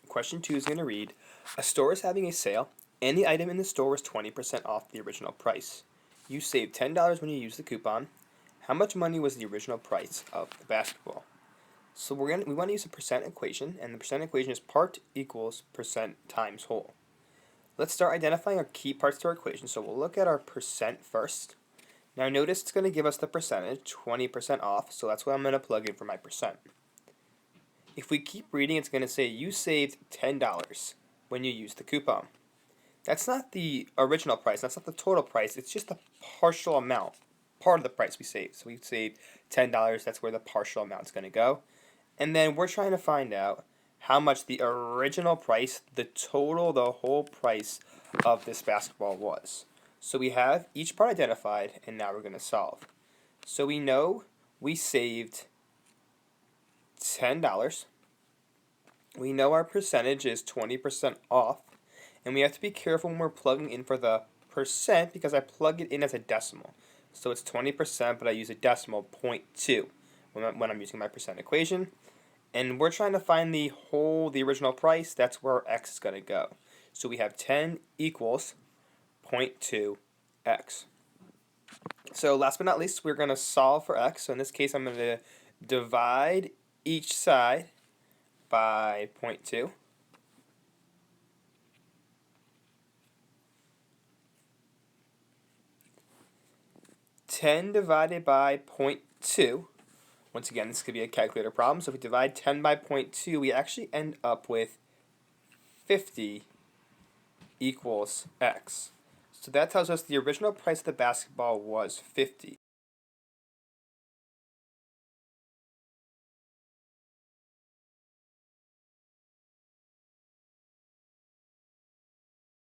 Question 2 is going to read, a store is having a sale. Any item in the store was 20% off the original price. You saved $10 when you used the coupon. How much money was the original price of the basketball? So we want to use a percent equation, and the percent equation is part equals percent times whole. Let's start identifying our key parts to our equation. So we'll look at our percent first. Now notice it's going to give us the percentage, 20% off, so that's what I'm going to plug in for my percent. If we keep reading, it's going to say you saved $10 when you used the coupon. That's not the original price, that's not the total price, it's just the partial amount, part of the price we saved. So we saved $10, that's where the partial amount is going to go. And then we're trying to find out how much the original price, the total, the whole price of this basketball was. So we have each part identified, and now we're going to solve. So we know we saved $10. We know our percentage is 20% off, and we have to be careful when we're plugging in for the percent because I plug it in as a decimal. So it's 20%, but I use a decimal 0.2 when I'm using my percent equation. And we're trying to find the original price. That's where our x is going to go. So we have 10 equals 0.2x. So last but not least, we're going to solve for x. So in this case, I'm going to divide each side by 0.2. $10 divided by 0.2. Once again, this could be a calculator problem. So if we divide 10 by 0.2, we actually end up with 50 equals x. So that tells us the original price of the basketball was 50.